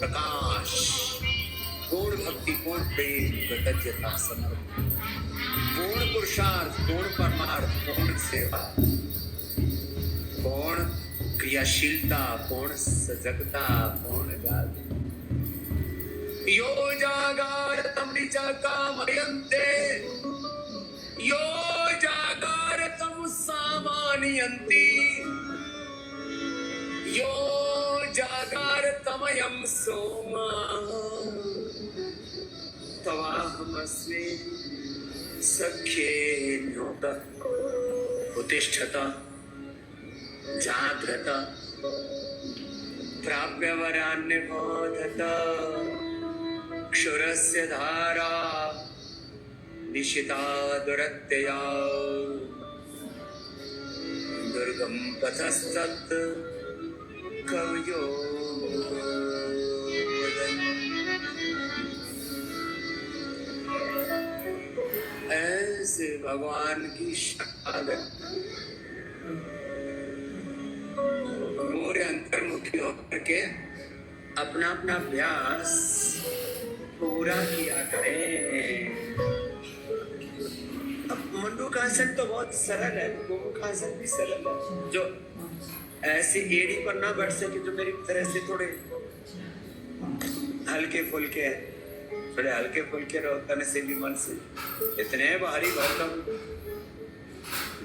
प्रकाश, पूर्ण भक्ति, पूर्ण प्रेम, कृतज्ञता, समर्पण, पूर्ण पुरुषार्थ, पूर्ण परमार्थ, पूर्ण सेवा, पूर्ण क्रियाशीलता, पूर्ण सजगता, पूर्ण जाग। यो जागारतम ऋचा कामयन्ते, यो जागारतम सामान्यन्ति, यो जागारतमयं सोमा तवाहमस्मि सख्येन्योत उत्तिष्ठत जाग्रत प्राप्यवरान्निबोधत क्षुरस्य धारा निशिता दुरत्यया दुर्गम पथस्तत् कवयो ऐसे भगवान की शहादत मोरे अंतर्मुखी होकर के अपना अपना अभ्यास पूरा किया करें। अब मंडूकासन तो बहुत सरल है, गोमुखासन भी सरल है। जो ऐसी एड़ी पर ना बैठ सके, जो मेरी तरह से थोड़े हल्के फुल्के हैं, थोड़े हल्के फुल्के रहो तन से भी मन से, इतने भारी भरकम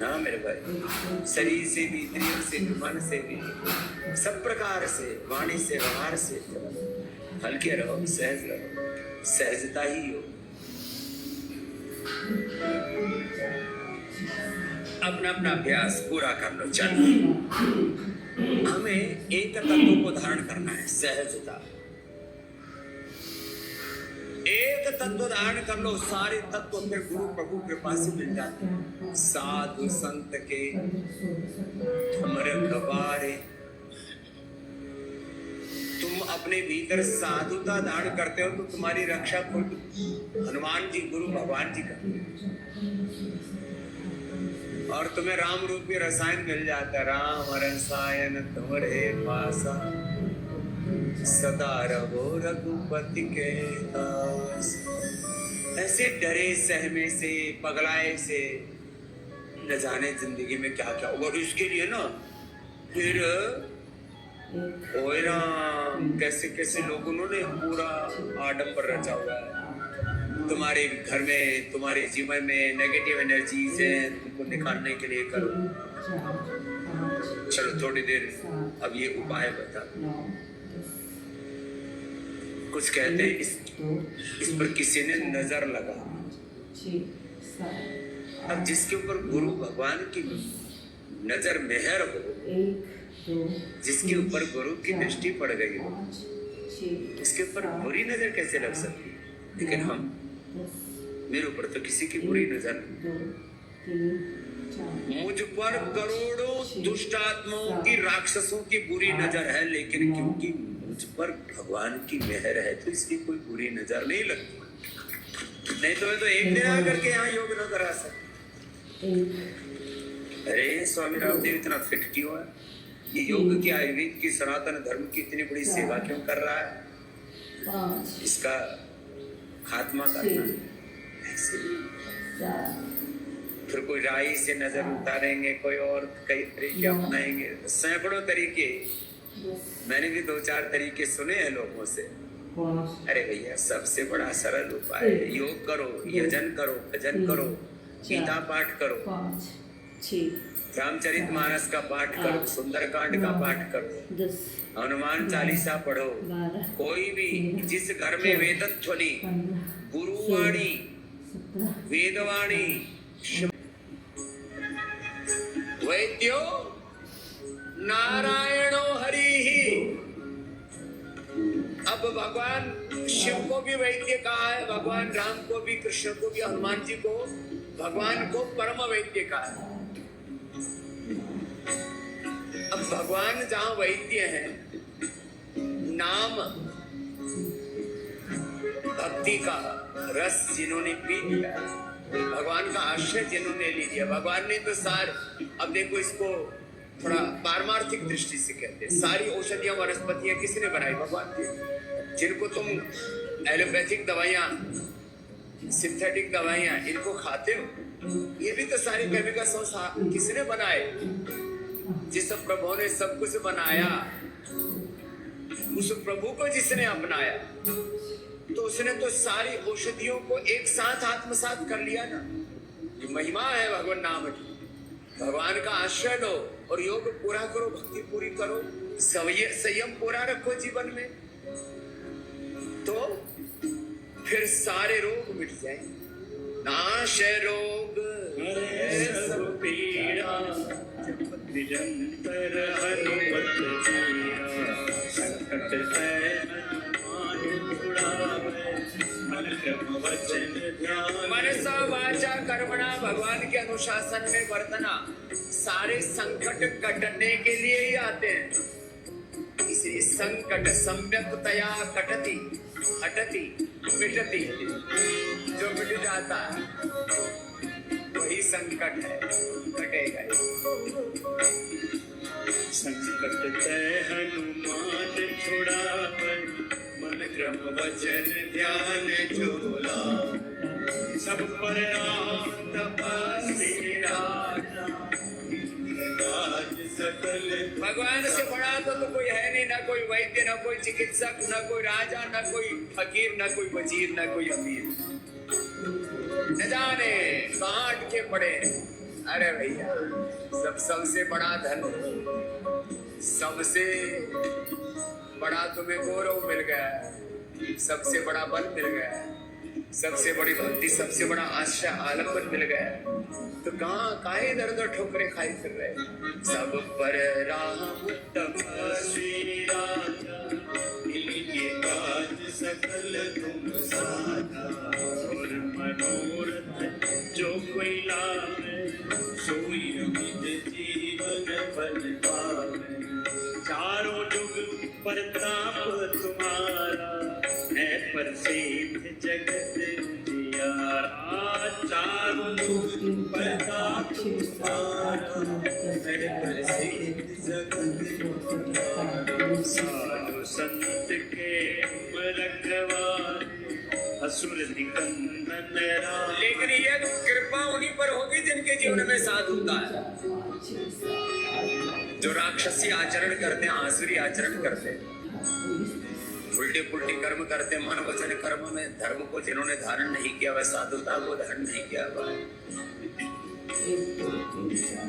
ना मेरे भाई, शरीर से भी, इंद्रियों से भी, मन से भी, सब प्रकार से, वाणी से, व्यवहार से हल्के रहो, सहज रहो, सहजता ही हो। अपना अपना अभ्यास पूरा कर लो। चलो, हमें एक तत्व को धारण करना है, सहजता। एक तत्व धारण कर लो, सारे तत्व फिर गुरु प्रभु कृपा से मिल जाते हैं। साधु संत के तुम रखवारे, तुम अपने भीतर साधुता धारण करते हो तो तुम्हारी रक्षा खुद हनुमान जी, गुरु भगवान जी करते हैं। और तुम्हें राम रूपी रसायन मिल जाता है। राम रसायन तुम्हारे पासा, सदा रहो रघुपति के दास। ऐसे डरे सहमे से, पगलाए से न जाने जिंदगी में क्या क्या होगा। इसके लिए ना फिर ओए राम, कैसे कैसे लोगों ने पूरा आडंबर रचा हुआ है। तुम्हारे घर में, तुम्हारे जीवन में नेगेटिव एनर्जीज है, तुमको निकालने के लिए करो। चलो थोड़ी देर अब ये उपाय बता। कुछ कहते हैं इस पर किसी ने नजर लगा। अब जिसके ऊपर गुरु भगवान की नजर मेहर हो, जिसके ऊपर गुरु की दृष्टि पड़ गई हो, इसके ऊपर बुरी नजर कैसे लग सकती? लेकिन हम, मेरे ऊपर तो किसी की बुरी नजर नहीं। मुझ पर करोड़ों दुष्ट आत्माओं की, राक्षसों की बुरी नजर है, लेकिन क्योंकि मुझ पर भगवान की मेहर है तो इसकी कोई बुरी नजर नहीं लगती। नहीं तो मैं तो एक दिन आकर के यहाँ योग न करा सकता। अरे स्वामी रामदेव इतना फिट क्यों है? ये योग की, आयुर्वेद की, सनातन धर्म की इतनी बड़ी सेवा क्यों कर रहा है? इसका खात्मा करना है। फिर कोई राई से नजर उतारेंगे, कोई और कई तरीके अपनाएंगे, सैकड़ों तरीके। मैंने भी 2-4 तरीके सुने हैं लोगों से। अरे भैया, सबसे बड़ा सरल उपाय है, योग करो, यजन करो, भजन करो, गीता पाठ करो, रामचरित मानस का पाठ करो, सुंदरकांड का पाठ करो, हनुमान चालीसा पढ़ो। कोई भी, जिस घर में वेदध्वनि, गुरुवाणी, वेदवाणी, वैद्यो नारायणो हरिहि। अब भगवान शिव को भी वैद्य कहा है, भगवान राम को भी, कृष्ण को भी, हनुमान जी को, भगवान को परम वैद्य कहा है। अब भगवान जहां वैद्य है, नाम भक्ति का रस जिन्होंने पी लिया, भगवान का आश्रय जिन्होंने ले लिया, भगवान ने तो सार, अब देखो इसको थोड़ा पारमार्थिक दृष्टि से कहते हैं। सारी औषधियां वनस्पतियां किसने बनाई? भगवान ने। जिनको तुम एलोपैथिक दवाइयां, सिंथेटिक दवाइयां इनको खाते हो, ये भी तो सारी केमिकल्स किसने बनाए? जिस प्रभु ने सब कुछ बनाया, उस प्रभु को जिसने अपनाया, तो उसने तो सारी औषधियों को एक साथ आत्मसात कर लिया ना। ये महिमा है भगवान नाम की। भगवान का आश्रय लो और योग पूरा करो, भक्ति पूरी करो, संयम पूरा रखो जीवन में, तो फिर सारे रोग मिट जाएंगे। नाश रोग सब पीड़ा, निरंतर हनुमत जीरा, संकट है हनुमान छुड़ावे, मन क्रम वचन ध्यान। मनसा वाचा कर्मणा, भगवान के अनुशासन में वर्तना। सारे संकट कटने के लिए ही आते हैं। इसलिए संकट सम्यक्तया कटति हटति मिटति, जो मिट जाता है वही संकट है, कटेगा। संकट तय हनुमान छुड़ावे, मन क्रम वचन ध्यान झूला, सब पर राम तपस्वी राजा, भगवान से बड़ा तो कोई है नहीं, ना कोई वैद्य, ना कोई चिकित्सक, ना कोई राजा, ना कोई फकीर, ना कोई वजीर, ना कोई अमीर। न जाने कहाँ अटके पड़े। अरे भैया, सबसे बड़ा धन, सबसे बड़ा तुम्हें गौरव मिल गया, सबसे बड़ा बल मिल गया, सबसे बड़ी भक्ति, सबसे बड़ा आशा आलम्बन मिल गया, तो कहाँ काहे दर दर ठोकरे खाई फिर रहे? सब पर राम तपस्वी राजा, इनके काज सकल तुम साधा, और मनोरथ जो कोई लावे, सोई अमित जीवन फल पावे। चारों जुग प्रताप तुम्हारा, है प्रसिद्ध जगत जियारा। चारों जुग प्रताप तुम्हारा, है प्रसिद्ध जगत जियारा। साधु संत के रखवारे, असुर निकंदन राम। लेकिन ये कृपा उन्हीं पर होगी जिनके जीवन में साधुता है। जो राक्षसी आचरण करते हैं, आसुरी आचरण करते हैं, उल्टे पुल्टी कर्म करते, मन वचन कर्म में धर्म को जिन्होंने धारण नहीं किया, वह साधुता को धारण नहीं किया,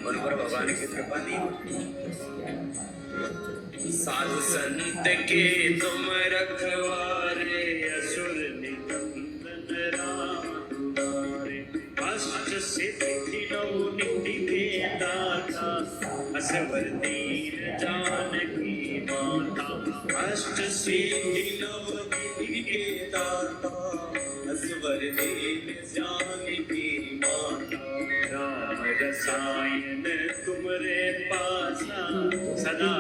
उन पर भगवान की कृपा नहीं होती। साधु संत के तुम रखवारे, असुर निकंदन राम दुलारे। अष्ट सिद्धि नौ निधि भेदाता, असवर दीन जानकी माता। अष्ट सिद्धि नव निधि भेदाता, असवर दीन जानकी माता। राम रसायन तुमरे पासा, सदा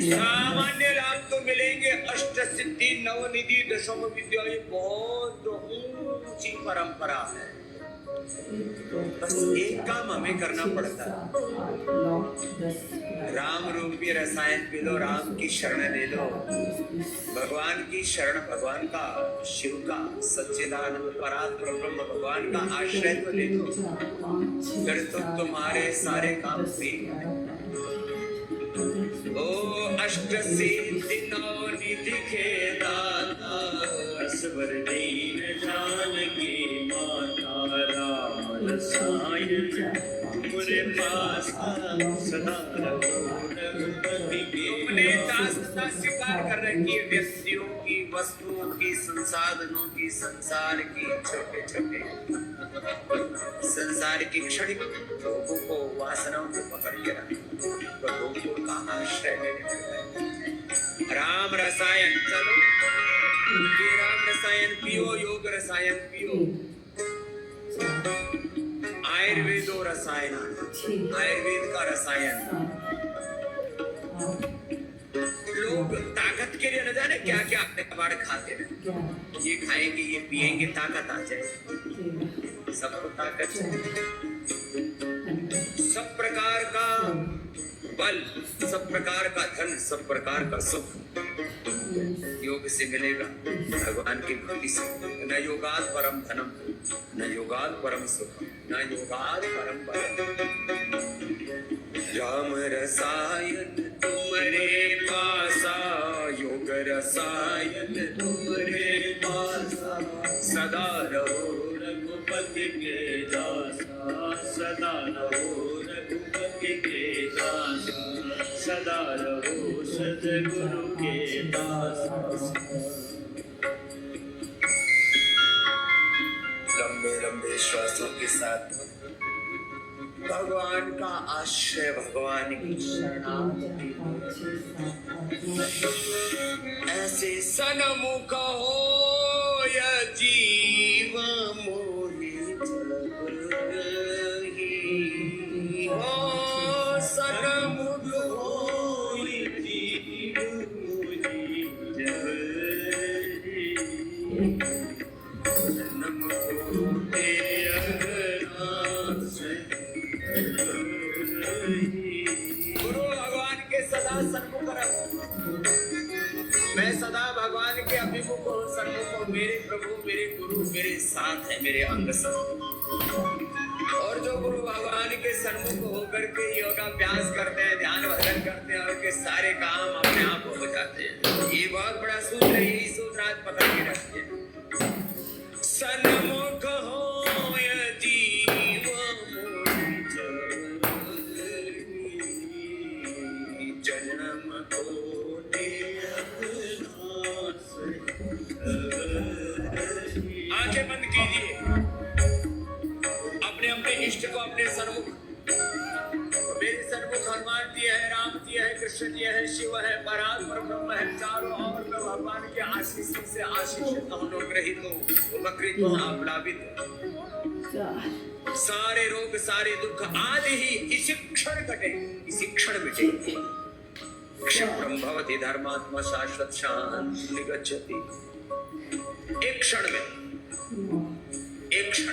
सामान्य लाभ तो मिलेंगे, अष्ट सिद्धि नवनिधि दशम विद्या, ये बहुत ऊंची परंपरा है। बस एक काम हमें करना पड़ता है, राम रूपी रसायन पी लो, राम की शरण ले लो, भगवान की शरण, भगवान का, शिव का, सच्चिदानंद परात्पर ब्रह्म भगवान का आश्रय तो ले लो, फिर तो तुम्हारे सारे काम फ्री। ओ अष्ट सिद्धि नौ निधि के दाता, असवर दीन जानकी माता। राम रसायन तुमरे पास, सदा तुमने दासता स्वीकार कर रखी है, व्यक्तियों की, वस्तुओं की, संसाधनों की, संसार की, छोटे छोटे संसार की क्षणिक लोगों को, वासनाओं को पकड़ के रखा, प्रभु का आश्रय लेने। राम रसायन, चलो ये राम रसायन पियो, योग रसायन पियो, आयुर्वेदो रसायन, आयुर्वेद का रसायन। लोग ताकत के लिए न जाने क्या क्या अपने कबाड़ खाते हैं, ये खाएंगे, ये पिएंगे, ताकत आ जाए, सबको ताकत चाहिए। सब प्रकार बल, सब प्रकार का धन, सब प्रकार का सुख योग से मिलेगा, भगवान की भक्ति से। न योगात् परम धनम, न योगात् परम सुख, न योगात् परम बलम। राम रसायन तुम्हारे पासा, योग रसायन तुम्हारे पासा, सदा रहो रघुपति के दासा, सदा रहो रघुपति के दासा, सदा रहो सद्गुरु के दासा। लंबे लंबे श्वासों के साथ भगवान का आश्रय, भगवान की शरणागति, ऐसे सन्मुख हो या जीव मोहि जबहि, हो सन्मुख हो या जीव मोहि जबहि, सन्मुख होते गुरु भगवान के सदा सन्मुख रहो। मैं सदा भगवान के अभिमुख हूँ, सन्मुख हूँ। मेरे प्रभु, मेरे गुरु मेरे साथ है, मेरे अंग संग। और जो गुरु भगवान के सन्मुख होकर के योगाभ्यास करते हैं, ध्यान भजन करते हैं, और के सारे काम अपने आप हो जाते हैं। ये बहुत बड़ा सूत्र है, यही सूत्र आज पकड़ के रखिए। सन्मुख हो या जीव मोहि जबहि, जन्म कोटि अविनाश अवहि। आंखें बंद कीजिए, अपने अपने इष्ट को अपने सन्मुख, मेरे सन्मुख हनुमान जी है, राम जी है, कृष्ण जी है, शिव है, परात्पर ब्रह्म है, चारों ओर में भगवान के आशीष से आशीषित हम लोग रहित हो, उपकृत हो, आप्लावित हो। सारे रोग सारे दुख आज ही इसी क्षण कटे, इसी क्षण मिटे। क्षिप्रम भवति धर्मात्मा शाश्वत शांति निगच्छति। एक क्षण में, एक क्षण में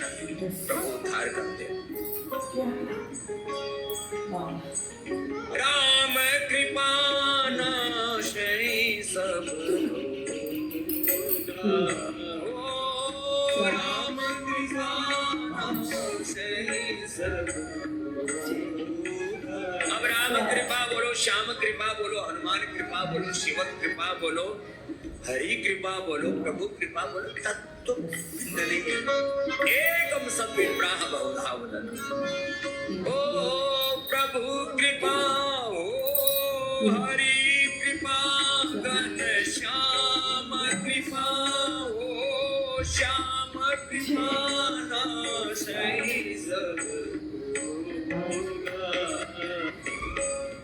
प्रभु उद्धार करते हैं। राम कृपा नाशै सब ओ राम कृपा नाशै सब। अब राम कृपा बोलो, श्याम कृपा बोलो, हनुमान कृपा बोलो, शिव कृपा बोलो, हरि कृपा बोलो, प्रभु कृपा बोलो, तत्व भिन्न नहीं है। एकम सब विप्राह बहुधा वदन्ति। ओ प्रभु कृपा, ओ हरि कृपा, घनश्याम कृपा, ओ श्याम कृपा नाशै सब होगा।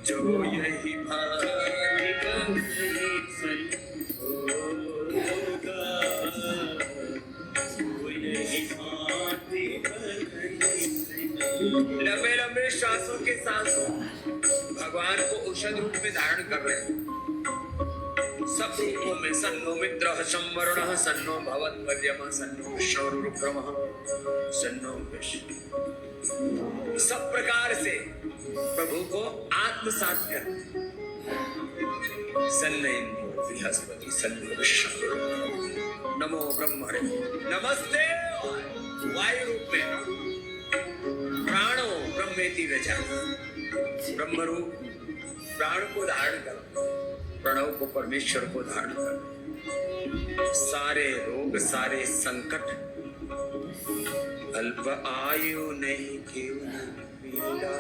जो यही भांति बंसी होगा, जो यही भांति बंसी। लंबे लंबे श्वासों के साथ भगवान को औषध रूप में धारण कर रहे हैं। सब रूपों में सन्नो मित्रः संवरणः, सन्नो भवत्पर्यमः, सन्नो विष्णुरुक्रमः, सन्नो विष्णु। सब प्रकार से प्रभु को आत्मसात कर। सन्न इंद्रो बृहस्पति, सन्न विष्णु, नमो ब्रह्मणे, नमस्ते वायु रूप में, प्राणो ब्रह्मेति व्यजा, ब्रह्म रूप प्राण को धारण कर, प्रणव को, परमेश्वर को धारण कर। सारे रोग सारे संकट, अल्प आयु नहीं केवल पीड़ा।